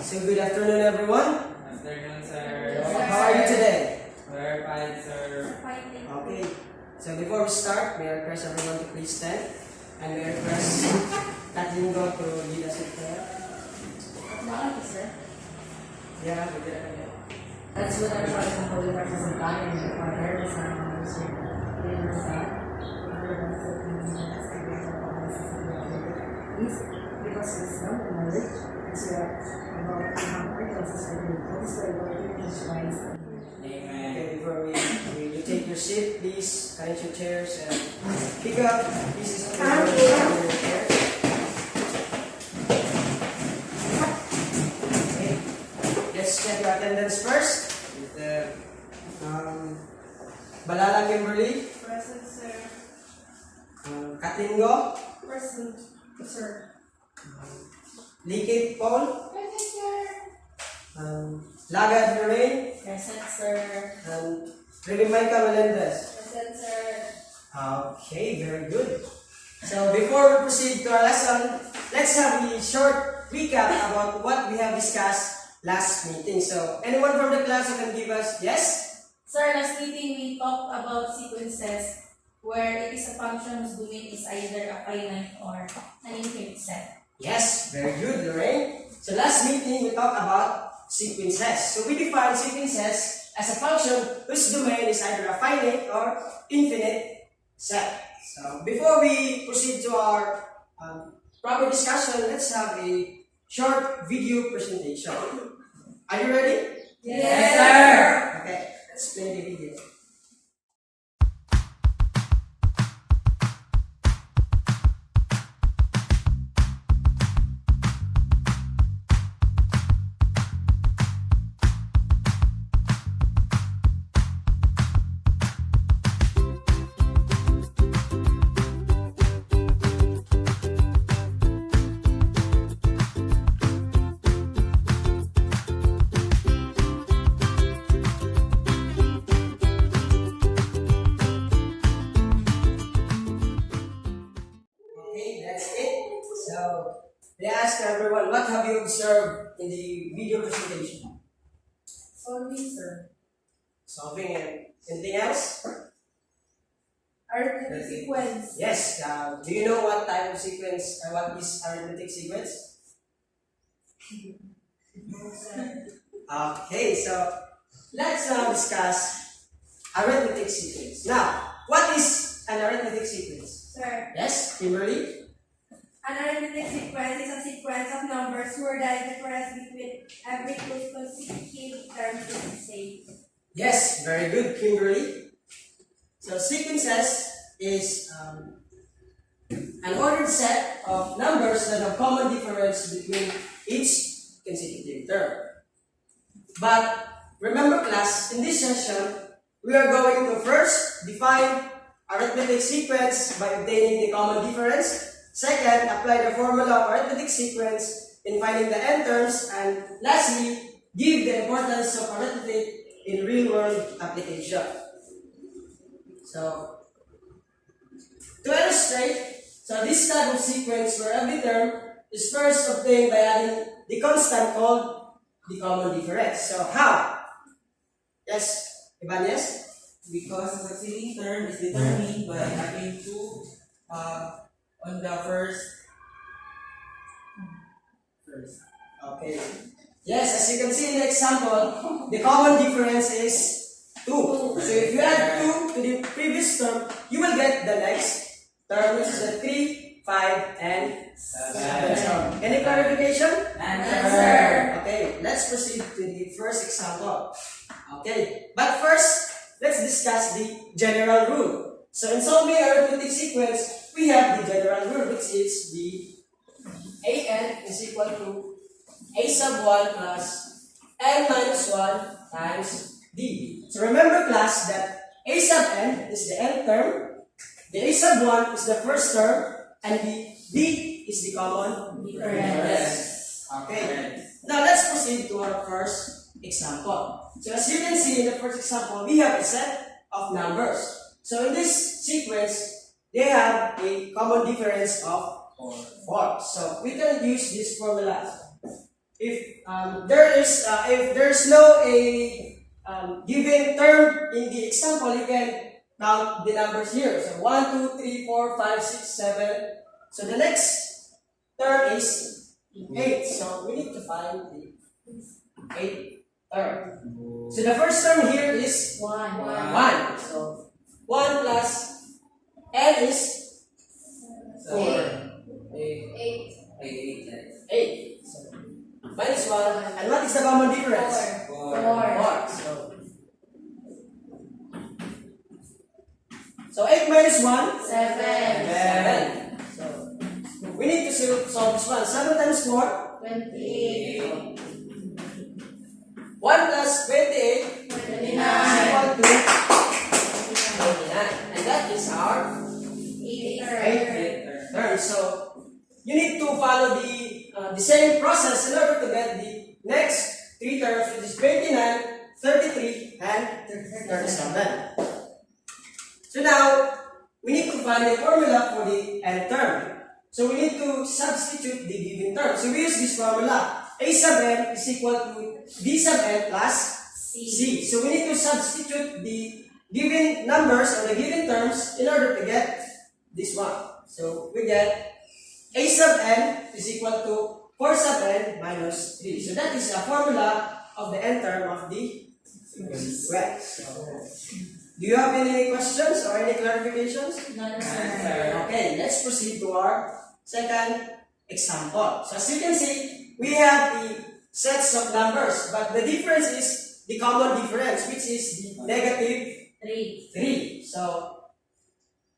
So good afternoon, everyone. Afternoon, sir. How are you today? We're fine, sir. Okay. So before we start, may I request everyone to please stand, and may I request Kathleen go to lead us in prayer. Sir. Yeah, we did. That's what our Father and Holy Representative and the Father, the Son, and the Holy Spirit. Please give us wisdom and knowledge as we are about to have our classes for the Holy Spirit, Lord, in Jesus Christ. Amen. Okay, before you take your seat, please arrange your chairs and pick up pieces of paper from your chair. Okay, let's check your attendance first. With Balala Kimberly, Present, sir. Katingo, Present, sir. Likit Paul, Present, sir. Lagad Lorraine, Present, sir. and Michael Melendez. Present, sir. Okay, very good. So before we proceed to our lesson, let's have a short recap about what we have discussed last meeting. So anyone from the class who can give us yes? Sir, last meeting we talked about sequences where it is a function whose domain is either a finite or an infinite set. Yes, very good, Lorraine. So last meeting we talked about sequences. So we define sequences as a function whose domain is either a finite or infinite set. So before we proceed to our proper discussion, let's have a short video presentation. Are you ready? Yes, sir. Okay, let's play the video. Okay, that's it. So they asked everyone, what have you observed in the video presentation? Solving, sir. Solving and anything else? Arithmetic sequence. Yes. Do you know what type of sequence or what is arithmetic sequence? No, sir. Okay, so let's now discuss arithmetic sequence. Now, what is an arithmetic sequence? Sir, Yes, Kimberly? an arithmetic sequence is a sequence of numbers where the difference between every two consecutive terms is the same. Yes, very good, Kimberly. So sequences is an ordered set of numbers that have common difference between each consecutive term. But remember class, in this session, we are going to first define arithmetic sequence by obtaining the common difference. Second, apply the formula of arithmetic sequence in finding the n terms. And lastly, give the importance of arithmetic in real-world application. So, to illustrate, this type of sequence where every term is first obtained by adding the constant called the common difference. So, how? Yes, Ibanez? Because the succeeding term is determined by having two on the first. Okay. Yes, as you can see in the example, the common difference is 2. So if you add 2 to the previous term, you will get the next term, which is the 3, 5, and 7. Any clarification? Answer. Okay, let's proceed to the first example. Okay, but first, let's discuss the general rule. So in solving arithmetic sequence, we have the general rule, which is the an is equal to a sub 1 plus n minus 1 times db. So remember class that a sub n is the nth term, the a sub 1 is the first term, and the d is the common difference. Okay. Now let's proceed to our first example. So as you can see in the first example, we have a set of numbers. So in this sequence, they have a common difference of 4. So we can use this formula. if there's no given term in the example, you can count the numbers here. So 1, 2, 3, 4, 5, 6, 7. So the next term is 8. So we need to find the 8th term. So the first term here is 1. So 1 plus n is 4. 8. 8. So minus 1. And what is the common difference? 4. 4. So 8 minus 1? 7. So we need to solve this one. 7 times 4? 28. 1 plus 28 is 29. equal to 29. And that is our 8th term. So you need to follow the same process in order to get the next 3 terms, which is 29, 33, and 37. So now, we need to find a formula for the nth term. So we need to substitute the given term. So we use this formula. A sub n is equal to b sub n plus c. So we need to substitute the given numbers or the given terms in order to get this one. So we get a sub n is equal to 4 sub n minus 3. So that is a formula of the nth term of the sequence. Do you have any questions or any clarifications? None, sir. Okay, let's proceed to our second example. So as you can see, we have the sets of numbers, but the difference is the common difference, which is the negative 3. So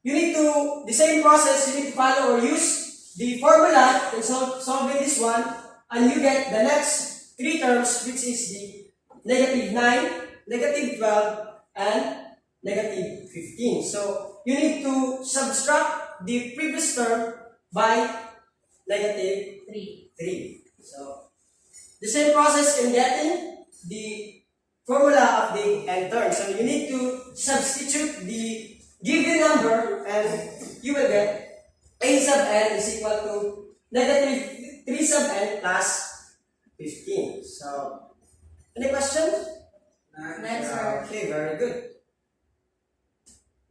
you need to, the same process, you need to follow or use the formula in solving this one, and you get the next 3 terms, which is the negative 9, negative 12, and negative 15. So you need to subtract the previous term by negative 3. So the same process in getting the formula of the nth term. So you need to substitute the given number and you will get a sub n is equal to negative 3 sub n plus 15. So any questions? None, sir. Okay, very good.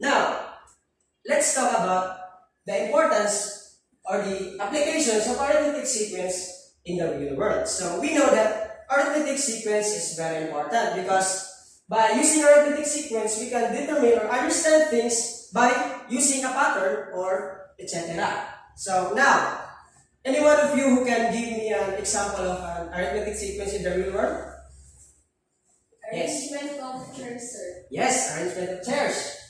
Now, let's talk about the importance or the applications of arithmetic sequence in the real world. So we know that arithmetic sequence is very important because by using arithmetic sequence, we can determine or understand things by using a pattern or etc. So now, any one of you who can give me an example of an arithmetic sequence in the real world? Yes. Arrangement of chairs, sir. Yes, arrangement of chairs.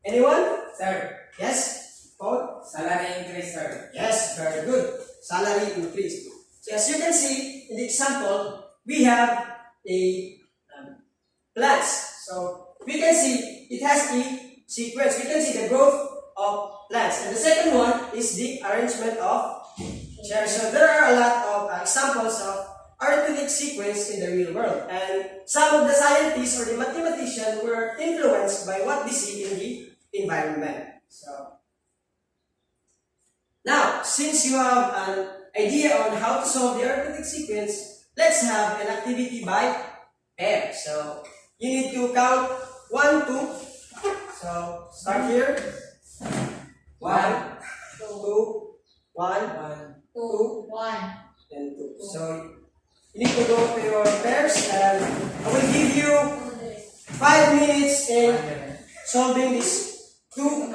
Anyone? Sir, Yes? Paul? salary increase, sir. Yes, very good. Salary increase. So as you can see in the example, we have a plants. So we can see it has a sequence. We can see the growth of plants. And the second one is the arrangement of chairs. So there are a lot of examples of arithmetic sequence in the real world. And some of the scientists or the mathematicians were influenced by what they see in the environment. So now, since you have an idea on how to solve the arithmetic sequence, let's have an activity by pair. So you need to count 1, 2. So start here. 1, 2, 1, 2, 1. and 2. So you need to go to your pairs, and I will give you 5 minutes in solving these 2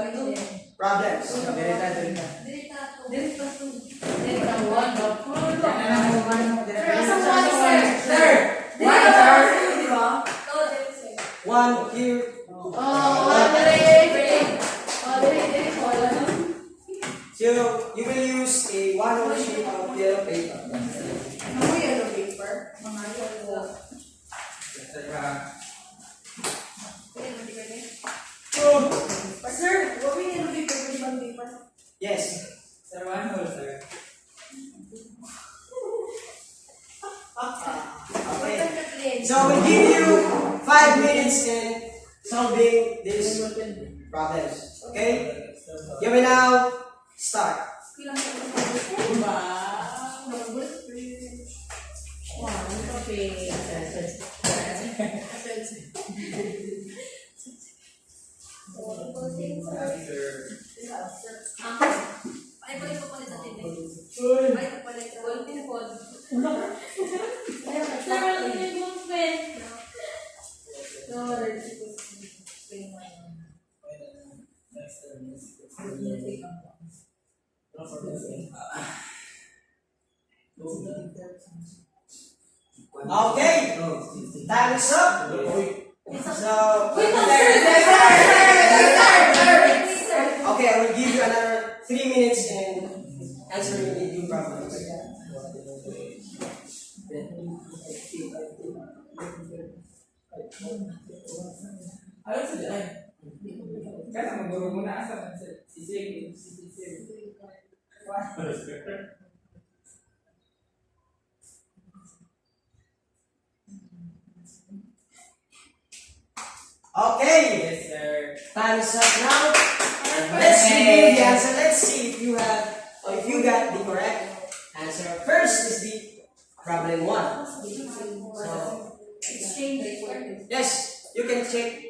problems. One here. So you will use a 1 sheet of yellow paper. Sir, what we need to be prepared on paper? Yes. Sir, 1 whole, sir. Okay. So we'll give you 5 minutes in solving these problems. Okay? You will now start. Ay, balik ko pala sa tindi. Uy. Ay, balik ko. Sir, wala yung movement. Okay, time is up. So, okay, I will give you another 3 minutes in answering the problems. Ayun sa dyan. Kaya maguro mo na asa si Sig. Okay, Yes, sir. time is up now. Let's review the answer. Let's see if you have or if you got the correct answer. First is the problem 1. So, yes, you can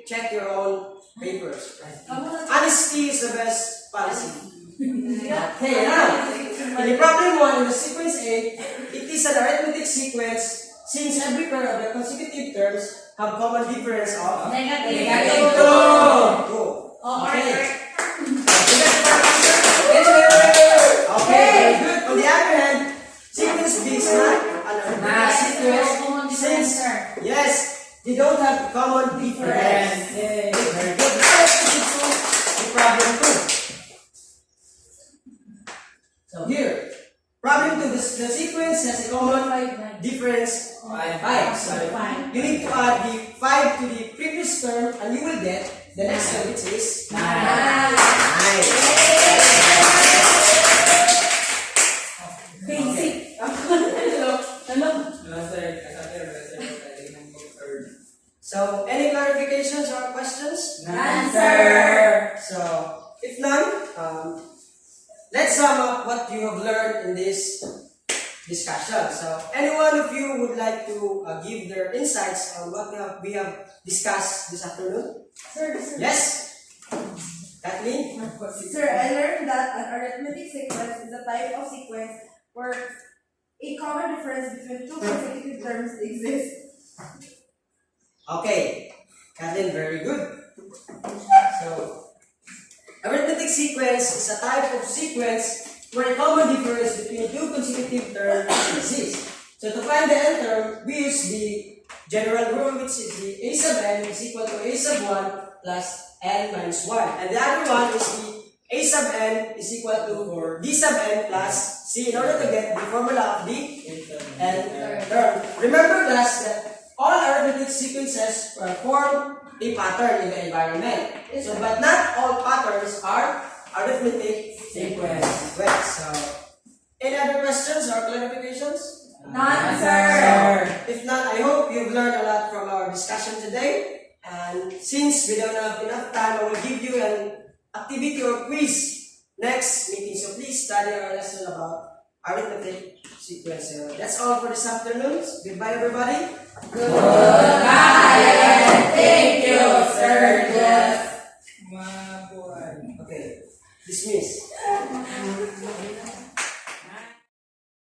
check your own papers. Right? Honesty is the best policy. Okay, now, in the problem 1, in the sequence A, it is an arithmetic sequence since every pair of the consecutive terms have common difference of Negative. -2. Okay. Okay, very good. On the other hand, sequence B is not an arithmetic sequence since, yes, they don't have common difference. Very good. Now let's proceed to the problem 2. So here, problem 2, the sequence has a common difference 5. So you need to add the 5 to the previous term and you will get the next one, which is 9. Basic. So, any clarifications or questions? Answer. So, if none, let's sum up what you have learned in this discussion. So, any one of you would like to give their insights on what we have discussed this afternoon? Sir, Yes? Kathleen? Sir, I learned that an arithmetic sequence is a type of sequence where a common difference between two consecutive terms exists. Okay. Kathleen, very good. So, arithmetic sequence is a type of sequence where a common difference between two consecutive terms exists. So to find the n term, we use the general rule, which is the a sub n is equal to a sub 1 plus n minus 1. And the other one is the a sub n is equal to d sub n plus c in order to get the formula of the n term. Remember class that all arithmetic sequences form a pattern in the environment. So, but not all patterns are arithmetic sequence. Well, so, any other questions or clarifications? None, sir. If not, I hope you've learned a lot from our discussion today. And since we don't have enough time, I will give you an activity or quiz next meeting. So please study our lesson about arithmetic sequence. That's all for this afternoon. Goodbye, everybody. Goodbye and thank you, Sir Jeff. Okay, dismiss.